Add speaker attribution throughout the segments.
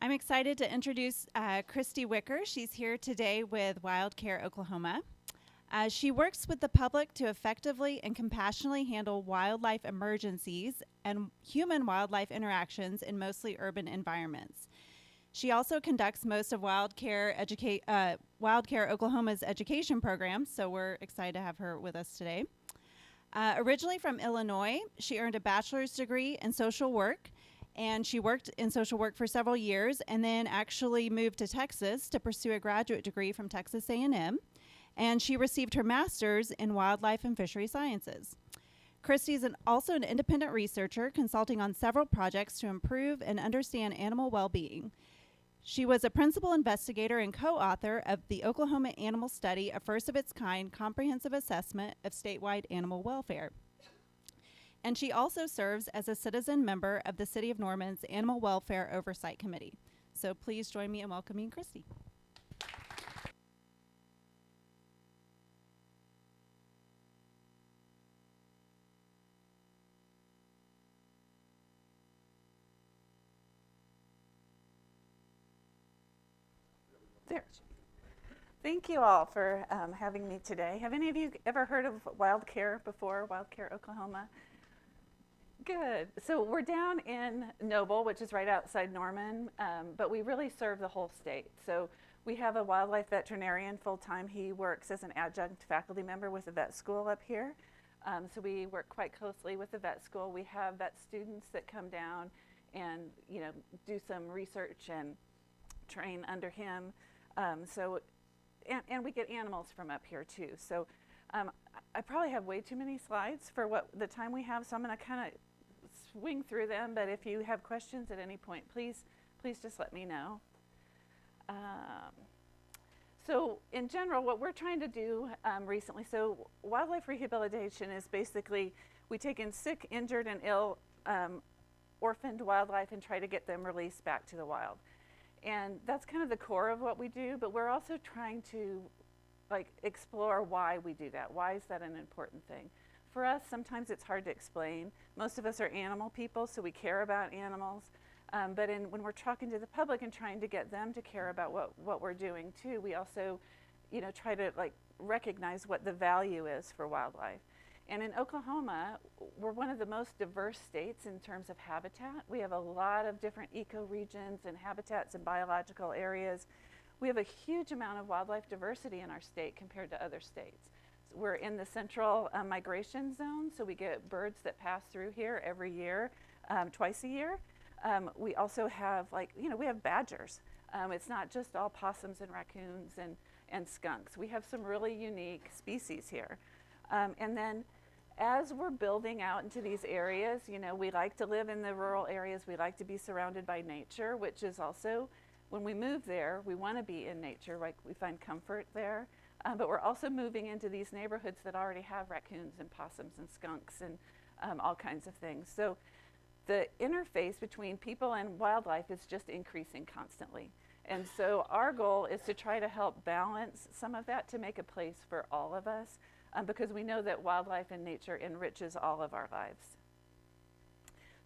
Speaker 1: I'm excited to introduce Kristy Wicker. She's here today with WildCare Oklahoma. She works with the public to effectively and compassionately handle wildlife emergencies and human wildlife interactions in mostly urban environments. She also conducts most of WildCare Oklahoma's education programs, so we're excited to have her with us today. Originally from Illinois, she earned a bachelor's degree in social work, and she worked in social work for several years and then actually moved to Texas to pursue a graduate degree from Texas A&M, and she received her master's in wildlife and fishery sciences. Kristy is also an independent researcher consulting on several projects to improve and understand animal well-being. She was a principal investigator and co-author of the Oklahoma Animal Study, a first-of-its-kind comprehensive assessment of statewide animal welfare. And she also serves as a citizen member of the City of Norman's Animal Welfare Oversight Committee. So please join me in welcoming Kristy.
Speaker 2: There. Thank you all for having me today. Have any of you ever heard of WildCare before, WildCare Oklahoma? Good. So we're down in Noble, which is right outside Norman, but we really serve the whole state. So we have a wildlife veterinarian full-time. He works as an adjunct faculty member with the vet school up here. So we work quite closely with the vet school. We have vet students that come down and do some research and train under him. And we get animals from up here too. So I probably have way too many slides for what the time we have, so I'm going to kind of swing through them, but if you have questions at any point, please just let me know. So in general, what we're trying to do recently, so wildlife rehabilitation is basically we take in sick, injured, and ill orphaned wildlife and try to get them released back to the wild. And that's kind of the core of what we do, but we're also trying to explore why we do that. Why is that an important thing? For us, sometimes it's hard to explain. Most of us are animal people, so we care about animals. But when we're talking to the public and trying to get them to care about what we're doing too, we also try to recognize what the value is for wildlife. And in Oklahoma, we're one of the most diverse states in terms of habitat. We have a lot of different ecoregions and habitats and biological areas. We have a huge amount of wildlife diversity in our state compared to other states. So we're in the central migration zone, so we get birds that pass through here every year, twice a year. We also have we have badgers. It's not just all possums and raccoons and skunks. We have some really unique species here. And then as we're building out into these areas, we like to live in the rural areas. We like to be surrounded by nature, which is also, when we move there, we want to be in nature, we find comfort there. But we're also moving into these neighborhoods that already have raccoons and possums and skunks and all kinds of things. So the interface between people and wildlife is just increasing constantly. And so our goal is to try to help balance some of that to make a place for all of us. Because we know that wildlife and nature enriches all of our lives.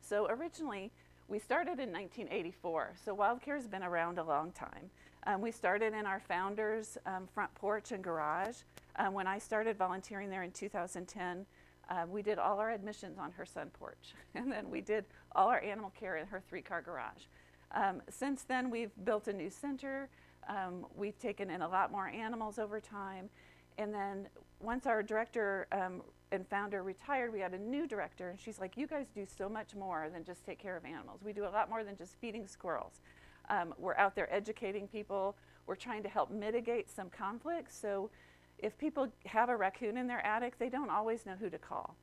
Speaker 2: So originally, we started in 1984. So WildCare has been around a long time. We started in our founder's front porch and garage. When I started volunteering there in 2010, we did all our admissions on her sun porch. And then we did all our animal care in her 3-car garage. Since then, we've built a new center. We've taken in a lot more animals over time. And then once our director and founder retired, we had a new director, and she's like, you guys do so much more than just take care of animals. We do a lot more than just feeding squirrels. We're out there educating people. We're trying to help mitigate some conflicts. So if people have a raccoon in their attic, they don't always know who to call.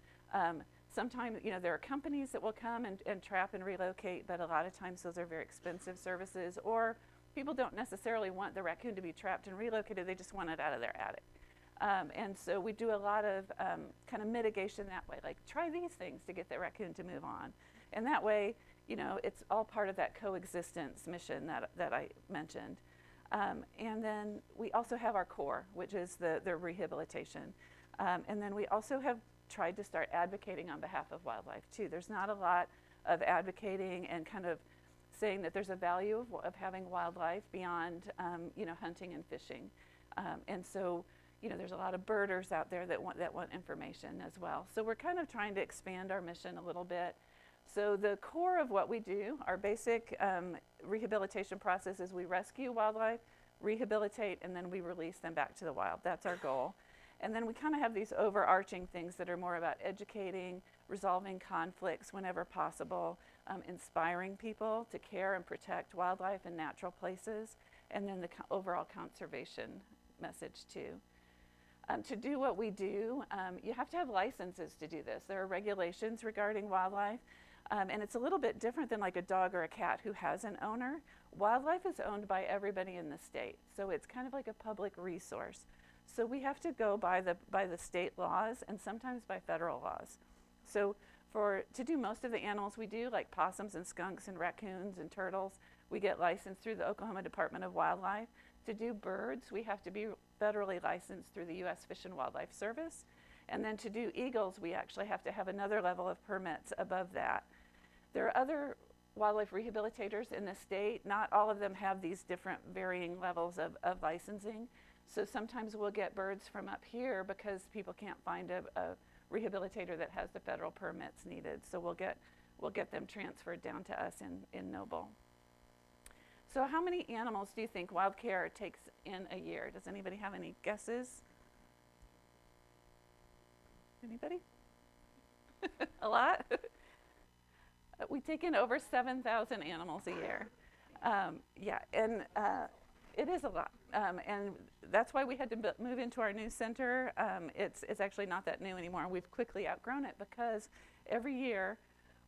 Speaker 2: Sometimes, there are companies that will come and trap and relocate, but a lot of times those are very expensive services, or people don't necessarily want the raccoon to be trapped and relocated. They just want it out of their attic. And so we do a lot of kind of mitigation that way, try these things to get the raccoon to move on. And that way, it's all part of that coexistence mission that I mentioned. And then we also have our core, which is the rehabilitation. And then we also have tried to start advocating on behalf of wildlife too. There's not a lot of advocating and kind of saying that there's a value of having wildlife beyond, hunting and fishing. And so, there's a lot of birders out there that want information as well. So we're kind of trying to expand our mission a little bit. So the core of what we do, our basic rehabilitation process, is we rescue wildlife, rehabilitate, and then we release them back to the wild. That's our goal. And then we kind of have these overarching things that are more about educating, resolving conflicts whenever possible, inspiring people to care and protect wildlife and natural places, and then the overall conservation message too. To do what we do, you have to have licenses to do this. There are regulations regarding wildlife, and it's a little bit different than like a dog or a cat who has an owner. Wildlife is owned by everybody in the state, so it's kind of like a public resource. So we have to go by the state laws and sometimes by federal laws. So to do most of the animals we do, like possums and skunks and raccoons and turtles, we get licensed through the Oklahoma Department of Wildlife. To do birds, we have to be federally licensed through the U.S. Fish and Wildlife Service. And then to do eagles, we actually have to have another level of permits above that. There are other wildlife rehabilitators in the state. Not all of them have these different varying levels of licensing. So sometimes we'll get birds from up here because people can't find a rehabilitator that has the federal permits needed. So we'll get them transferred down to us in Noble. So how many animals do you think WildCare takes in a year? Does anybody have any guesses? Anybody? A lot? We take in over 7,000 animals a year. It is a lot. And that's why we had to move into our new center. It's actually not that new anymore. We've quickly outgrown it because every year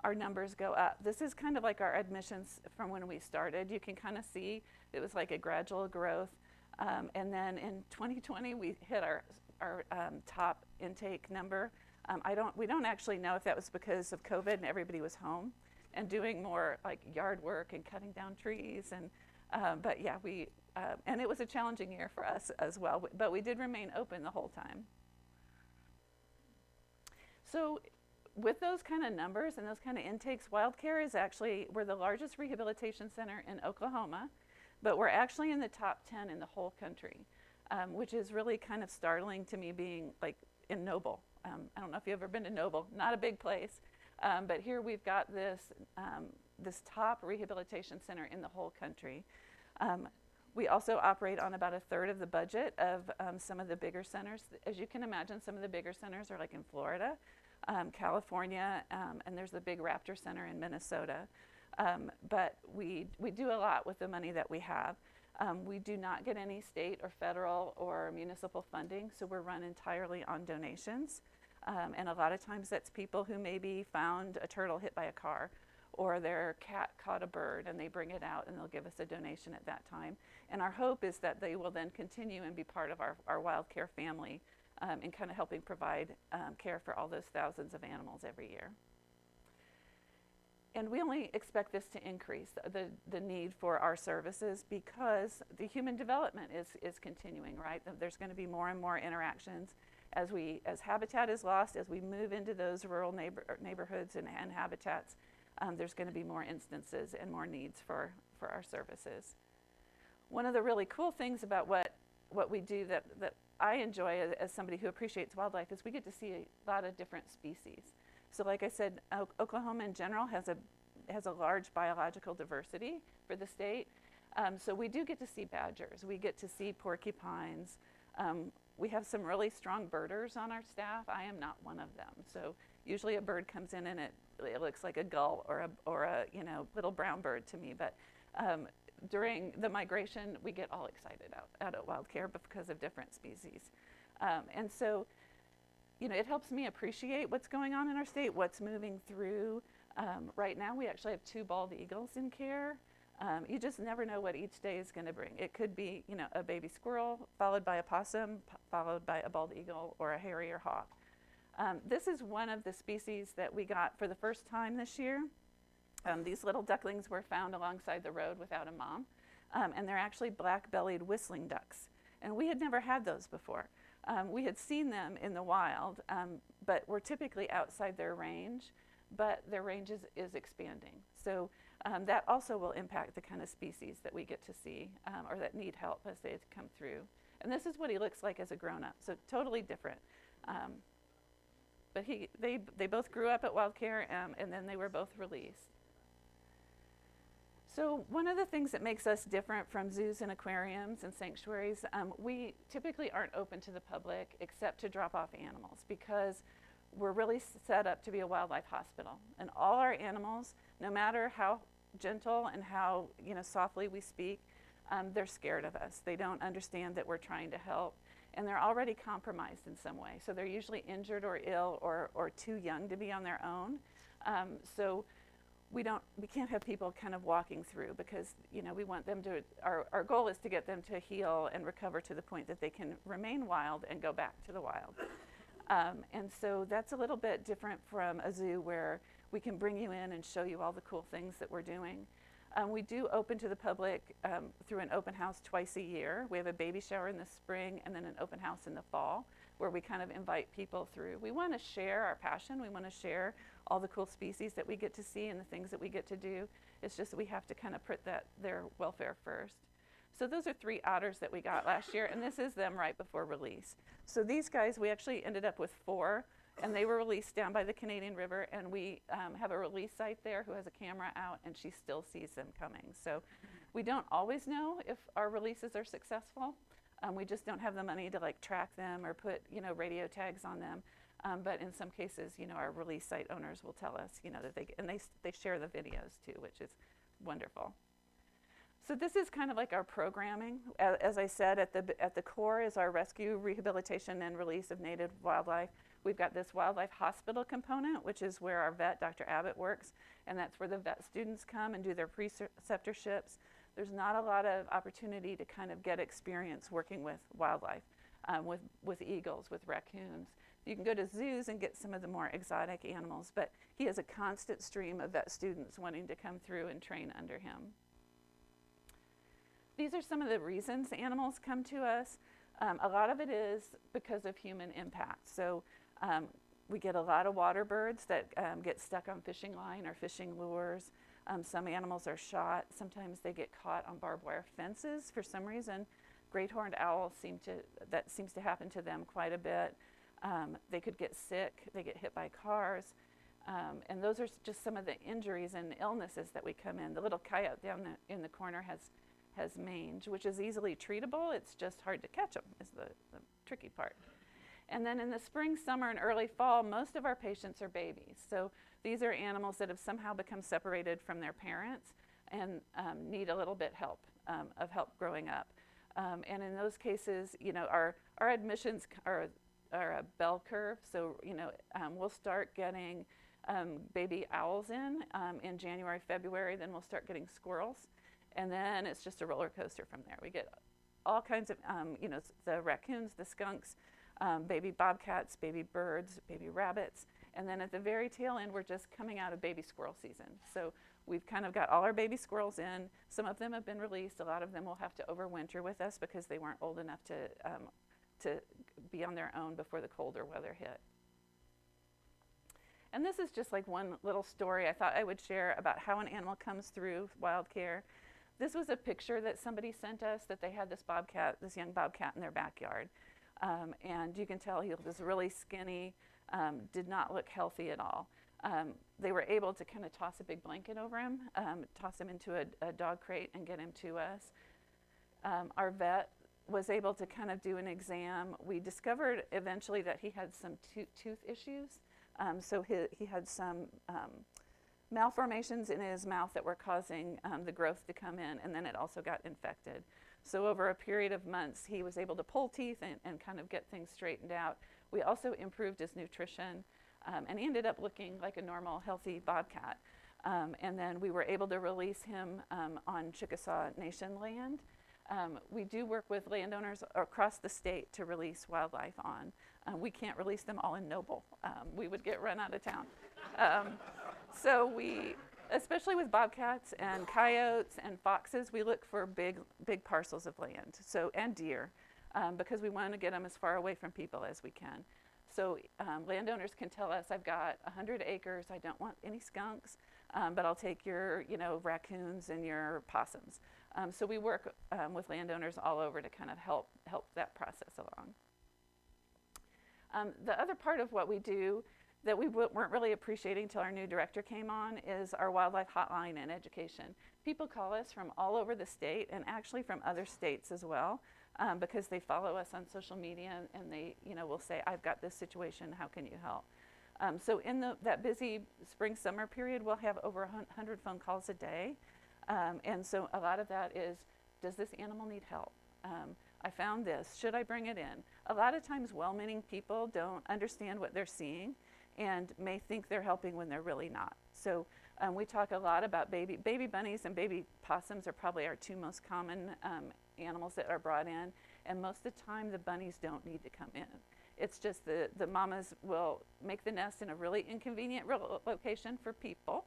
Speaker 2: our numbers go up. This is kind of like our admissions from when we started. You can kind of see it was like a gradual growth. And then in 2020, we hit our top intake number. We don't actually know if that was because of COVID and everybody was home and doing more like yard work and cutting down trees. And it was a challenging year for us as well, but we did remain open the whole time. So with those kind of numbers and those kind of intakes, WildCare is actually, we're the largest rehabilitation center in Oklahoma, but we're actually in the top 10 in the whole country, which is really kind of startling to me, being like in Noble. I don't know if you've ever been to Noble, not a big place, but here we've got this top rehabilitation center in the whole country. We also operate on about a third of the budget of some of the bigger centers. As you can imagine, some of the bigger centers are like in Florida, California, and there's the big Raptor Center in Minnesota. But we do a lot with the money that we have. We do not get any state or federal or municipal funding, so we're run entirely on donations. And a lot of times that's people who maybe found a turtle hit by a car, or their cat caught a bird and they bring it out and they'll give us a donation at that time. And our hope is that they will then continue and be part of our WildCare family in kind of helping provide care for all those thousands of animals every year. And we only expect this to increase, the need for our services, because the human development is continuing, right? There's going to be more and more interactions as habitat is lost, as we move into those rural neighborhoods and habitats. There's going to be more instances and more needs for our services. One of the really cool things about what we do that I enjoy as somebody who appreciates wildlife is we get to see a lot of different species. So like I said, Oklahoma in general has a large biological diversity for the state. So we do get to see badgers. We get to see porcupines. We have some really strong birders on our staff. I am not one of them. So usually a bird comes in and it looks like a gull or a little brown bird to me. But during the migration, we get all excited out at WildCare because of different species. And so, it helps me appreciate what's going on in our state, what's moving through. Right now, we actually have 2 bald eagles in care. You just never know what each day is going to bring. It could be, a baby squirrel, followed by a possum, followed by a bald eagle or a harrier hawk. This is one of the species that we got for the first time this year. These little ducklings were found alongside the road without a mom, and they're actually black-bellied whistling ducks. And we had never had those before. We had seen them in the wild, but we're typically outside their range. but their range is expanding. So that also will impact the kind of species that we get to see or that need help as they come through. And this is what he looks like as a grown-up, so totally different. But they both grew up at WildCare, and then they were both released. So one of the things that makes us different from zoos and aquariums and sanctuaries, we typically aren't open to the public except to drop off animals, because we're really set up to be a wildlife hospital. And all our animals, no matter how gentle and how softly we speak, they're scared of us. They don't understand that we're trying to help, and they're already compromised in some way. So they're usually injured or ill or too young to be on their own. So we can't have people kind of walking through, because we want them to, our goal is to get them to heal and recover to the point that they can remain wild and go back to the wild. And so that's a little bit different from a zoo, where we can bring you in and show you all the cool things that we're doing. We do open to the public through an open house twice a year. We have a baby shower in the spring and then an open house in the fall, where we kind of invite people through. We want to share our passion. We want to share all the cool species that we get to see and the things that we get to do. It's just that we have to kind of put their welfare first. So those are 3 otters that we got last year, and this is them right before release. So these guys, we actually ended up with 4, and they were released down by the Canadian River, and we have a release site there who has a camera out, and she still sees them coming. So we don't always know if our releases are successful. We just don't have the money to track them or put radio tags on them. But in some cases, our release site owners will tell us, that they share the videos too, which is wonderful. So this is kind of like our programming. As I said, at the core is our rescue, rehabilitation, and release of native wildlife. We've got this wildlife hospital component, which is where our vet, Dr. Abbott, works, and that's where the vet students come and do their preceptorships. There's not a lot of opportunity to kind of get experience working with wildlife, with eagles, with raccoons. You can go to zoos and get some of the more exotic animals, but he has a constant stream of vet students wanting to come through and train under him. These are some of the reasons animals come to us. A lot of it is because of human impact. So we get a lot of water birds that get stuck on fishing line or fishing lures. Some animals are shot. Sometimes they get caught on barbed wire fences for some reason. Great horned owls that seems to happen to them quite a bit. They could get sick. They get hit by cars. And those are just some of the injuries and illnesses that we come in. The little coyote down in the corner has mange, which is easily treatable. It's just hard to catch them is the tricky part. And then in the spring, summer, and early fall, most of our patients are babies. So these are animals that have somehow become separated from their parents and need a little bit of help growing up. And in those cases, our admissions are a bell curve. So we'll start getting baby owls in January, February. Then we'll start getting squirrels. And then it's just a roller coaster from there. We get all kinds of, the raccoons, the skunks, baby bobcats, baby birds, baby rabbits. And then at the very tail end, we're just coming out of baby squirrel season. So we've kind of got all our baby squirrels in. Some of them have been released. A lot of them will have to overwinter with us because they weren't old enough to be on their own before the colder weather hit. And this is just like one little story I thought I would share about how an animal comes through WildCare. This was a picture that somebody sent us that they had this young bobcat in their backyard. And you can tell he was really skinny, did not look healthy at all. They were able to kind of toss a big blanket over him, toss him into a dog crate and get him to us. Our vet was able to kind of do an exam. We discovered eventually that he had some tooth issues. So he had some malformations in his mouth that were causing the growth to come in, and then it also got infected. So over a period of months, he was able to pull teeth and kind of get things straightened out. We also improved his nutrition, and he ended up looking like a normal, healthy bobcat. And then we were able to release him on Chickasaw Nation land. We do work with landowners across the state to release wildlife on. We can't release them all in Noble. We would get run out of town. So we, especially with bobcats and coyotes and foxes, we look for big parcels of land, and deer, because we want to get them as far away from people as we can. So landowners can tell us, I've got 100 acres, I don't want any skunks, but I'll take your, raccoons and your possums. So we work with landowners all over to kind of help that process along. The other part of what we do that we weren't really appreciating till our new director came on is our wildlife hotline and education. People call us from all over the state and actually from other states as well, because they follow us on social media and they will say, I've got this situation, how can you help? So in that busy spring summer period, we'll have over 100 phone calls a day. And so a lot of that is, does this animal need help? I found this, should I bring it in? A lot of times well-meaning people don't understand what they're seeing and may think they're helping when they're really not. So we talk a lot about baby bunnies and baby possums are probably our two most common animals that are brought in. And most of the time the bunnies don't need to come in. It's just the mamas will make the nest in a really inconvenient location for people.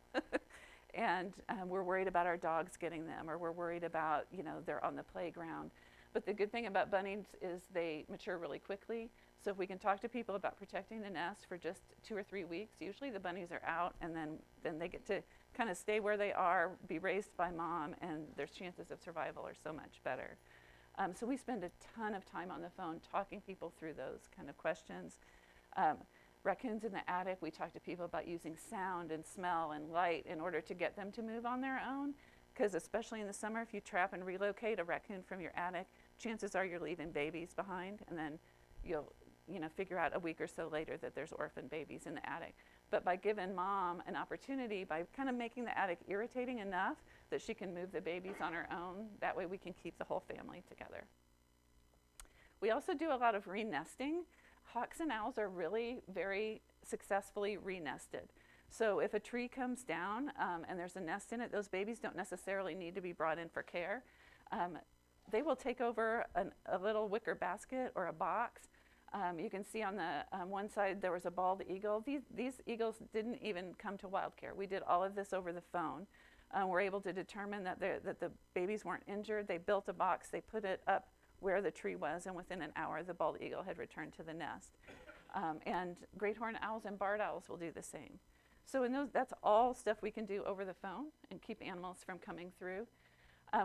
Speaker 2: And we're worried about our dogs getting them, or we're worried about, they're on the playground. But the good thing about bunnies is they mature really quickly. So if we can talk to people about protecting the nest for just 2 or 3 weeks, usually the bunnies are out and then they get to kind of stay where they are, be raised by mom, and their chances of survival are so much better. So we spend a ton of time on the phone talking people through those kind of questions. Raccoons in the attic, we talk to people about using sound and smell and light in order to get them to move on their own. Because especially in the summer, if you trap and relocate a raccoon from your attic, chances are you're leaving babies behind, and then you'll figure out a week or so later that there's orphan babies in the attic. But by giving mom an opportunity, by kind of making the attic irritating enough that she can move the babies on her own, that way we can keep the whole family together. We also do a lot of re-nesting. Hawks and owls are really very successfully re-nested. So if a tree comes down and there's a nest in it, those babies don't necessarily need to be brought in for care. They will take over a little wicker basket or a box. You can see on the one side there was a bald eagle. These eagles didn't even come to WildCare. We did all of this over the phone. We're able to determine that the babies weren't injured. They built a box, they put it up where the tree was, and within an hour the bald eagle had returned to the nest. And great horned owls and barred owls will do the same. So that's all stuff we can do over the phone and keep animals from coming through.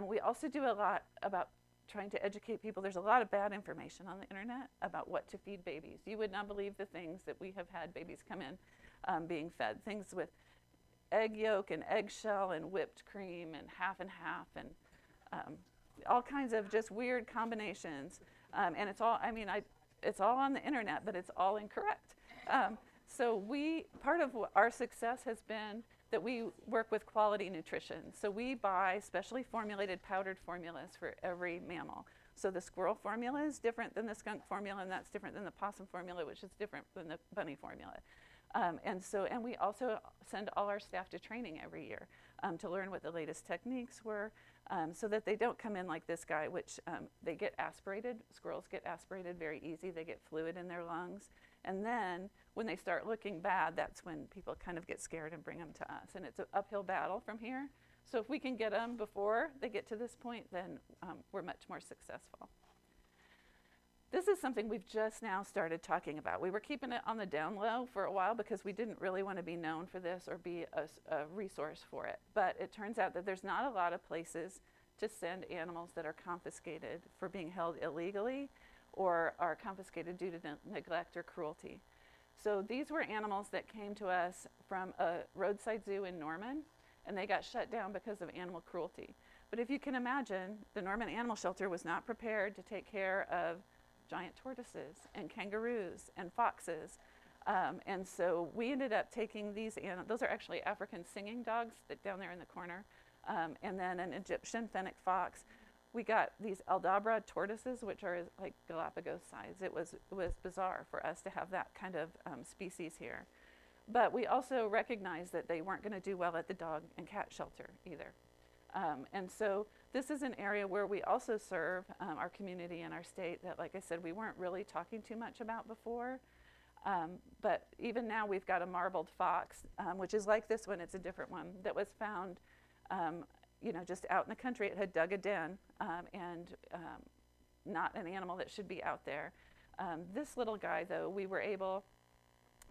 Speaker 2: We also do a lot about trying to educate people. There's a lot of bad information on the internet about what to feed babies. You would not believe the things that we have had babies come in being fed. Things with egg yolk and eggshell and whipped cream and half and all kinds of just weird combinations. And it's all, it's all on the internet, but it's all incorrect. So part of our success has been that we work with quality nutrition. So we buy specially formulated powdered formulas for every mammal. So the squirrel formula is different than the skunk formula, and that's different than the possum formula, which is different than the bunny formula. And we also send all our staff to training every year to learn what the latest techniques were, so that they don't come in like this guy, which they get aspirated. Squirrels get aspirated very easy. They get fluid in their lungs. And then when they start looking bad, that's when people kind of get scared and bring them to us. And it's an uphill battle from here. So if we can get them before they get to this point, then we're much more successful. This is something we've just now started talking about. We were keeping it on the down low for a while because we didn't really want to be known for this or be a resource for it. But it turns out that there's not a lot of places to send animals that are confiscated for being held illegally or are confiscated due to neglect or cruelty. So these were animals that came to us from a roadside zoo in Norman, and they got shut down because of animal cruelty. But if you can imagine, the Norman Animal Shelter was not prepared to take care of giant tortoises and kangaroos and foxes. And so we ended up taking these animals. Those are actually African singing dogs that down there in the corner, and then an Egyptian fennec fox. We got these Aldabra tortoises, which are like Galapagos size. It was bizarre for us to have that kind of species here. But we also recognized that they weren't going to do well at the dog and cat shelter either. And so this is an area where we also serve our community and our state that, like I said, we weren't really talking too much about before. But even now we've got a marbled fox, which is like this one. It's a different one that was found just out in the country. It had dug a den and not an animal that should be out there. This little guy, though, we were able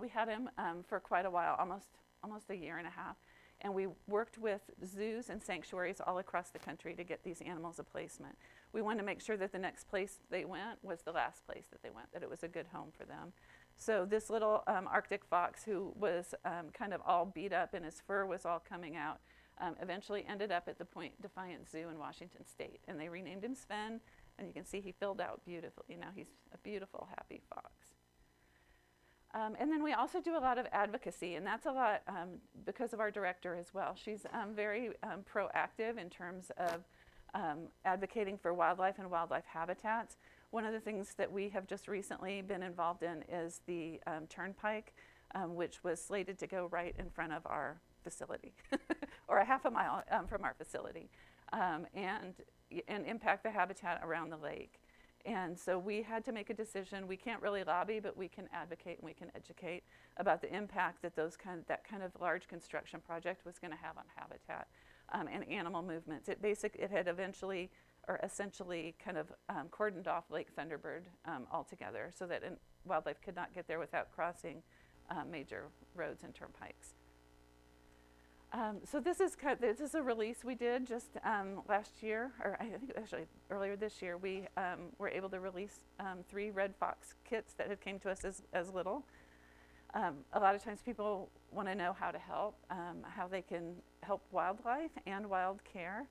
Speaker 2: We had him for quite a while, almost a year and a half. And we worked with zoos and sanctuaries all across the country to get these animals a placement. We wanted to make sure that the next place they went was the last place that they went, that it was a good home for them. So this little Arctic fox, who was kind of all beat up and his fur was all coming out, eventually ended up at the Point Defiance Zoo in Washington State. And they renamed him Sven, and you can see he filled out beautifully. Now he's a beautiful, happy fox. And then we also do a lot of advocacy, and that's a lot because of our director as well. She's very proactive in terms of advocating for wildlife and wildlife habitats. One of the things that we have just recently been involved in is the turnpike, which was slated to go right in front of our facility, or a half a mile from our facility, and impact the habitat around the lake. And so we had to make a decision. We can't really lobby, but we can advocate and we can educate about the impact that that kind of large construction project was going to have on habitat and animal movements. It had essentially kind of cordoned off Lake Thunderbird altogether, so that wildlife could not get there without crossing major roads and turnpikes. So this is a release we did just last year, or I think actually earlier this year. We were able to release 3 red fox kits that had came to us as little. A lot of times people want to know how to help, how they can help wildlife and WildCare.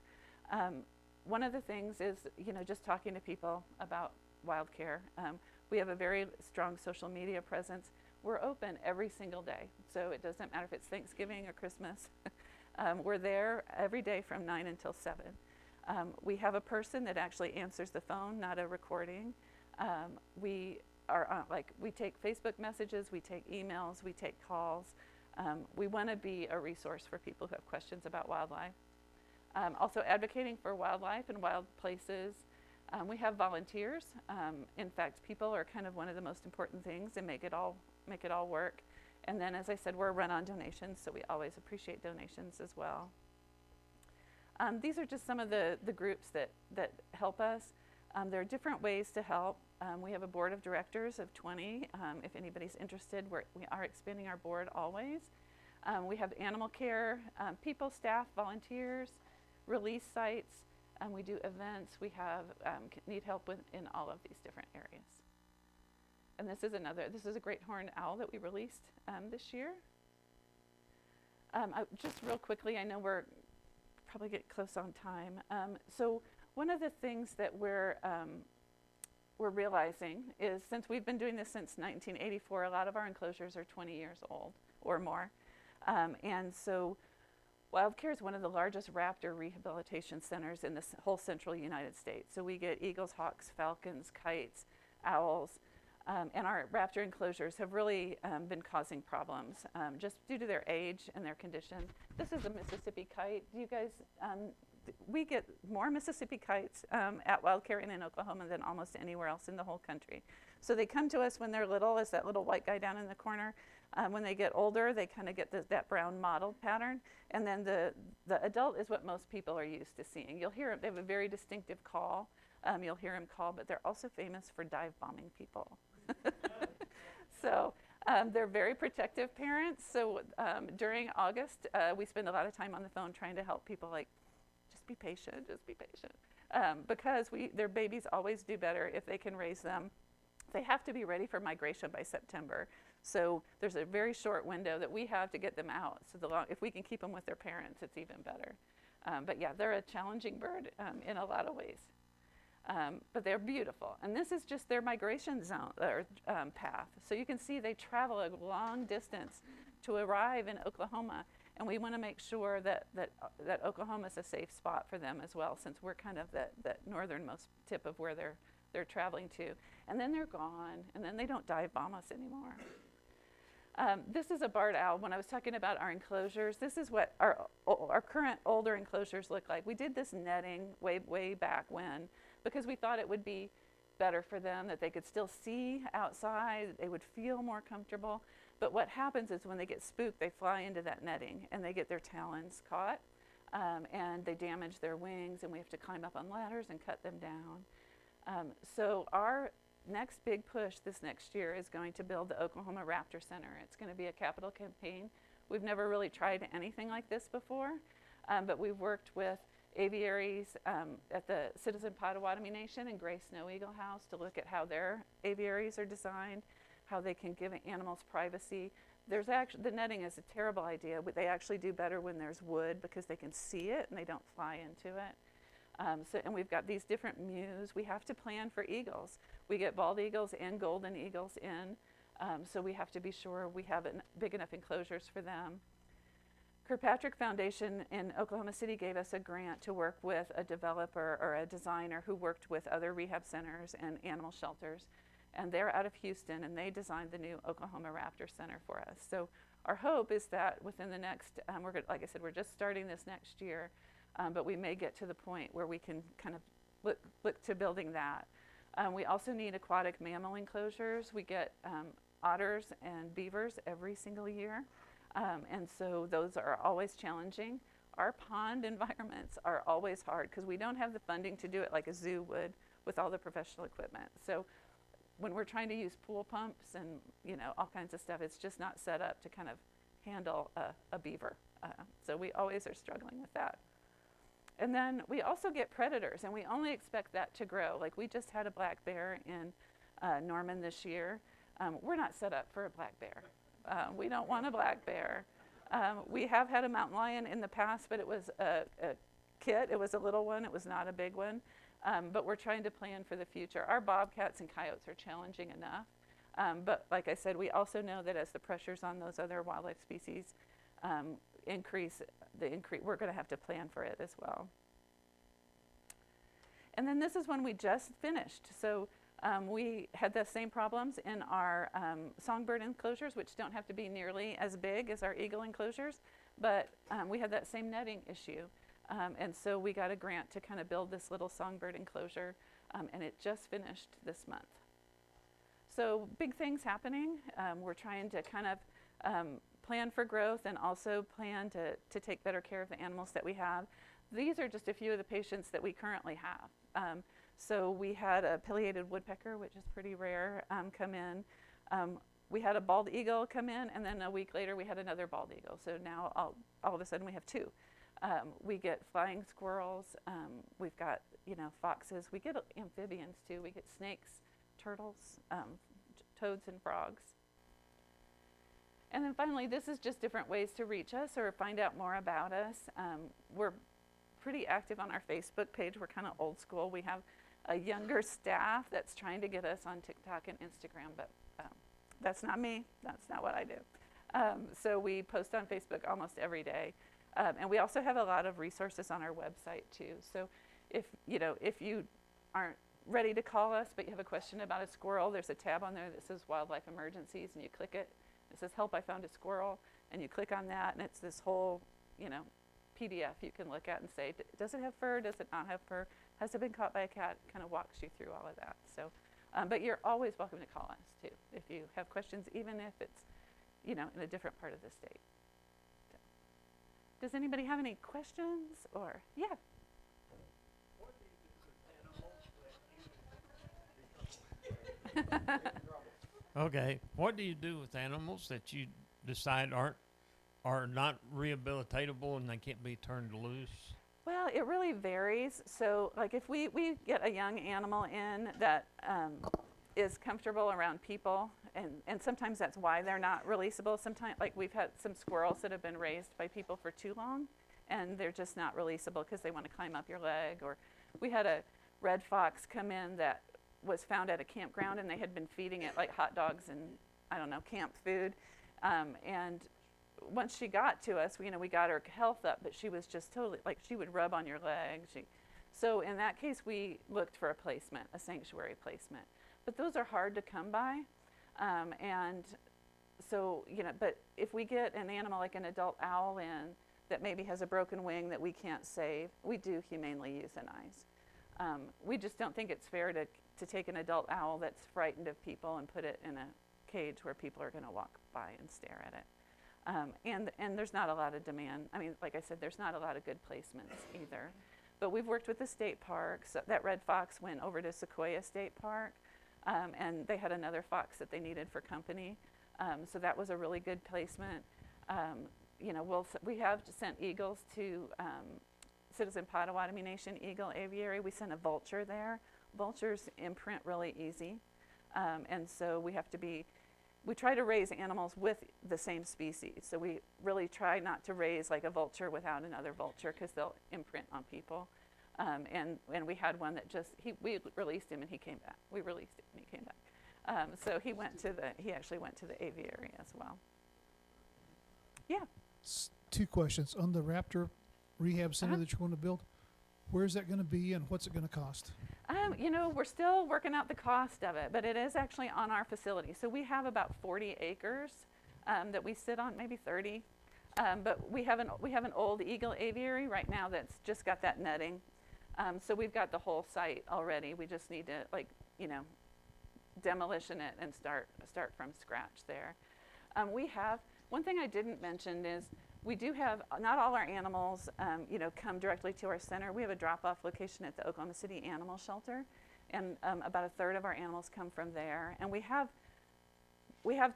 Speaker 2: One of the things is, just talking to people about WildCare. We have a very strong social media presence. We're open every single day, so it doesn't matter if it's Thanksgiving or Christmas. We're there every day from 9 until 7. We have a person that actually answers the phone, not a recording. We take Facebook messages, we take emails, we take calls. We want to be a resource for people who have questions about wildlife. Also advocating for wildlife and wild places. We have volunteers. In fact, people are kind of one of the most important things and make it all work. And then, as I said, we're run on donations, so we always appreciate donations as well. These are just some of the groups that help us. There are different ways to help. We have a board of directors of 20. If anybody's interested, we are expanding our board always. We have animal care, people, staff, volunteers, release sites. We do events. We have need help in all of these different areas. And this is a great horned owl that we released this year. Just real quickly, I know we're probably getting close on time. So one of the things that we're realizing is, since we've been doing this since 1984, a lot of our enclosures are 20 years old or more. And so WildCare is one of the largest raptor rehabilitation centers in the whole central United States. So we get eagles, hawks, falcons, kites, owls, and our raptor enclosures have really been causing problems just due to their age and their condition. This is a Mississippi kite. You guys, we get more Mississippi kites at WildCare and in Oklahoma than almost anywhere else in the whole country. So they come to us when they're little, as that little white guy down in the corner. When they get older, they kind of get that brown mottled pattern. And then the adult is what most people are used to seeing. You'll hear they have a very distinctive call. You'll hear them call, but they're also famous for dive bombing people. So they're very protective parents. So during August, we spend a lot of time on the phone trying to help people, like, just be patient, because their babies always do better if they can raise them. They have to be ready for migration by September. So there's a very short window that we have to get them out. So if we can keep them with their parents, it's even better. But yeah, they're a challenging bird in a lot of ways. But they're beautiful. And this is just their migration zone or path. So you can see they travel a long distance to arrive in Oklahoma. And we want to make sure that Oklahoma is a safe spot for them as well, since we're kind of that northernmost tip of where they're traveling to. And then they're gone, and then they don't dive bomb us anymore. This is a barred owl. When I was talking about our enclosures, this is what our current older enclosures look like. We did this netting way back when, because we thought it would be better for them, that they could still see outside, they would feel more comfortable. But what happens is, when they get spooked, they fly into that netting and they get their talons caught, and they damage their wings, and we have to climb up on ladders and cut them down. So our next big push this next year is going to build the Oklahoma Raptor Center. It's going to be a capital campaign. We've never really tried anything like this before, but we've worked with aviaries at the Citizen Potawatomi Nation and Gray Snow Eagle House to look at how their aviaries are designed, how they can give animals privacy. There's actually, the netting is a terrible idea, but they actually do better when there's wood because they can see it and they don't fly into it. And we've got these different mews. We have to plan for eagles. We get bald eagles and golden eagles in, so we have to be sure we have big enough enclosures for them. Kirkpatrick Foundation in Oklahoma City gave us a grant to work with a developer or a designer who worked with other rehab centers and animal shelters. And they're out of Houston, and they designed the new Oklahoma Raptor Center for us. So our hope is that within the next, like I said, we're just starting this next year, but we may get to the point where we can kind of look to building that. We also need aquatic mammal enclosures. We get otters and beavers every single year, and so those are always challenging. Our pond environments are always hard because we don't have the funding to do it like a zoo would with all the professional equipment. So when we're trying to use pool pumps and all kinds of stuff, it's just not set up to kind of handle a beaver. So we always are struggling with that. And then we also get predators, and we only expect that to grow. Like we just had a black bear in Norman this year. We're not set up for a black bear. We don't want a black bear. We have had a mountain lion in the past, but it was a kit. It was a little one. It was not a big one. But we're trying to plan for the future. Our bobcats and coyotes are challenging enough. But like I said, we also know that as the pressures on those other wildlife species increase, we're going to have to plan for it as well. And then this is when we just finished. So we had the same problems in our songbird enclosures, which don't have to be nearly as big as our eagle enclosures, but we had that same netting issue. And so we got a grant to kind of build this little songbird enclosure, and it just finished this month. So big things happening. We're trying to kind of plan for growth and also plan to take better care of the animals that we have. These are just a few of the patients that we currently have. So we had a pileated woodpecker, which is pretty rare, come in. We had a bald eagle come in, and then a week later we had another bald eagle. So now all of a sudden we have two. We get flying squirrels. We've got foxes. We get amphibians too. We get snakes, turtles, toads, and frogs. And then finally, this is just different ways to reach us or find out more about us. We're pretty active on our Facebook page. We're kind of old school. We have a younger staff that's trying to get us on TikTok and Instagram, but that's not me. That's not what I do. So we post on Facebook almost every day. And we also have a lot of resources on our website too. So if you aren't ready to call us, but you have a question about a squirrel, there's a tab on there that says Wildlife Emergencies, and you click it. It says Help, I Found a Squirrel, and you click on that, and it's this whole PDF you can look at and say, does it have fur? Does it not have fur? Has it been caught by a cat? Kind of walks you through all of that. So, but you're always welcome to call us too if you have questions, even if it's in a different part of the state. Does anybody have any questions or, yeah?
Speaker 3: What do you do with animals that you Okay, what do you do with animals that you decide are not rehabilitatable and they can't be turned loose?
Speaker 2: Well, it really varies. So like if we get a young animal in that is comfortable around people, and sometimes that's why they're not releasable. Sometimes, like we've had some squirrels that have been raised by people for too long, and they're just not releasable because they want to climb up your leg. Or we had a red fox come in that was found at a campground, and they had been feeding it like hot dogs and, I don't know, camp food. And once she got to us, we got her health up, but she was just totally, like she would rub on your leg. So in that case, we looked for a placement, a sanctuary placement. But those are hard to come by. And so, but if we get an animal like an adult owl in that maybe has a broken wing that we can't save, we do humanely euthanize. We just don't think it's fair to take an adult owl that's frightened of people and put it in a cage where people are going to walk by and stare at it. And there's not a lot of demand. I mean, like I said, there's not a lot of good placements either. But we've worked with the state parks. So that red fox went over to Sequoia State Park. and they had another fox that they needed for company. So that was a really good placement. We have sent eagles to Citizen Potawatomi Nation Eagle Aviary. We sent a vulture there. Vultures imprint really easy, and so we try to raise animals with the same species. So we really try not to raise like a vulture without another vulture because they'll imprint on people. And we had one that we released him and he came back. We released him and he came back. So he actually went to the aviary as well. Yeah.
Speaker 4: Two questions. On the raptor rehab center that you want to build, where's that going to be and what's it going to cost?
Speaker 2: We're still working out the cost of it, but it is actually on our facility. So we have about 40 acres that we sit on, maybe 30. But we have an old eagle aviary right now that's just got that netting. So we've got the whole site already. We just need to demolition it and start from scratch there. We have one thing I didn't mention is we do have not all our animals come directly to our center. We have a drop-off location at the Oklahoma City Animal Shelter, and about a third of our animals come from there. And we have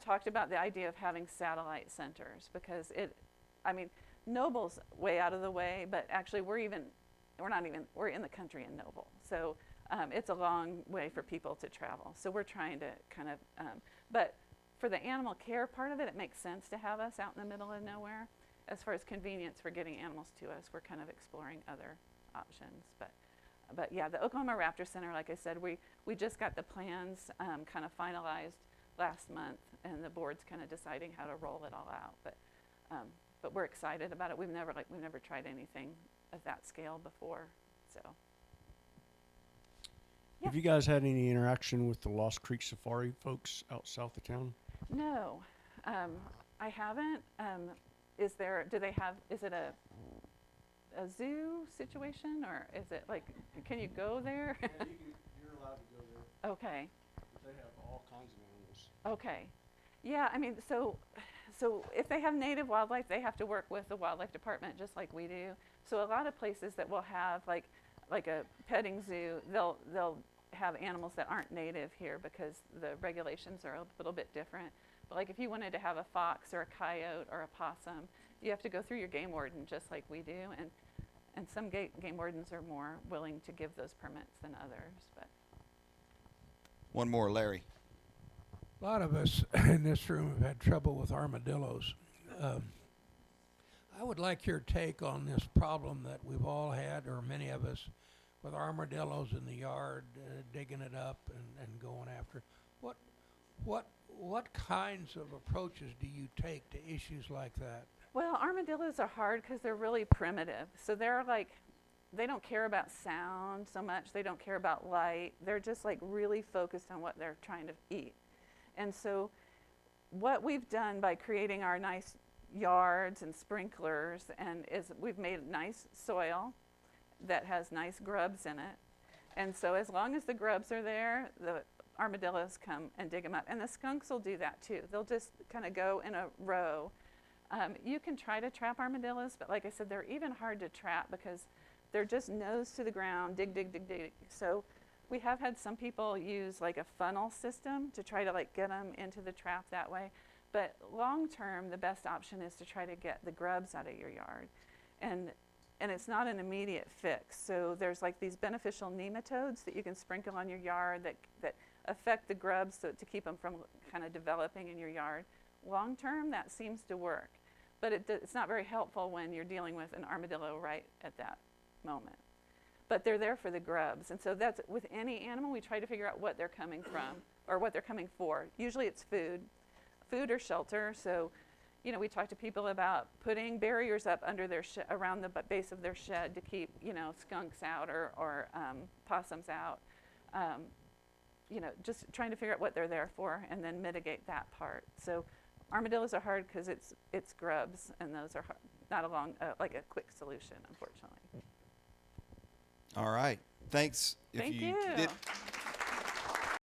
Speaker 2: talked about the idea of having satellite centers because Noble's way out of the way, but actually we're in the country in Noble. So it's a long way for people to travel. So we're trying to but for the animal care part of it, it makes sense to have us out in the middle of nowhere. As far as convenience for getting animals to us, we're kind of exploring other options. But yeah, the Oklahoma Raptor Center, like I said, we just got the plans kind of finalized last month, and the board's kind of deciding how to roll it all out. But we're excited about it. We've never tried anything at that scale before. So. Yeah.
Speaker 5: Have you guys had any interaction with the Lost Creek Safari folks out south of town?
Speaker 2: No, I haven't. Is it a zoo situation, or is it like, can you go there?
Speaker 5: Yeah, you're allowed to go there.
Speaker 2: Okay.
Speaker 5: They have all kinds of animals.
Speaker 2: Okay. Yeah, so if they have native wildlife, they have to work with the wildlife department just like we do. So a lot of places that will have like a petting zoo, they'll have animals that aren't native here because the regulations are a little bit different. But like if you wanted to have a fox or a coyote or a possum, you have to go through your game warden just like we do. And some game wardens are more willing to give those permits than others. But
Speaker 6: one more, Larry.
Speaker 7: A lot of us in this room have had trouble with armadillos. I would like your take on this problem that we've all had, or many of us, with armadillos in the yard, digging it up and going after. What kinds of approaches do you take to issues like that?
Speaker 2: well, armadillos are hard because they're really primitive. So they don't care about sound so much. They don't care about light. They're just like really focused on what they're trying to eat. And so what we've done by creating our nice yards and sprinklers is we've made nice soil that has nice grubs in it. And so as long as the grubs are there, the armadillos come and dig them up. And the skunks will do that too. They'll just kind of go in a row. You can try to trap armadillos, but like I said, they're even hard to trap because they're just nose to the ground, dig, dig, dig, dig. So we have had some people use like a funnel system to try to like get them into the trap that way. But long term, the best option is to try to get the grubs out of your yard. And it's not an immediate fix. So there's like these beneficial nematodes that you can sprinkle on your yard that affect the grubs to keep them from kind of developing in your yard. Long term, that seems to work. But it's not very helpful when you're dealing with an armadillo right at that moment. But they're there for the grubs. And so that's with any animal, we try to figure out what they're coming from or what they're coming for. Usually it's food or shelter. So, you know, we talk to people about putting barriers up under their around the base of their shed to keep, you know, skunks out or possums out. You know, just trying to figure out what they're there for and then mitigate that part. So armadillos are hard because it's grubs, and those are hard, not like a quick solution, unfortunately.
Speaker 6: All right. Thanks.
Speaker 2: Thank you.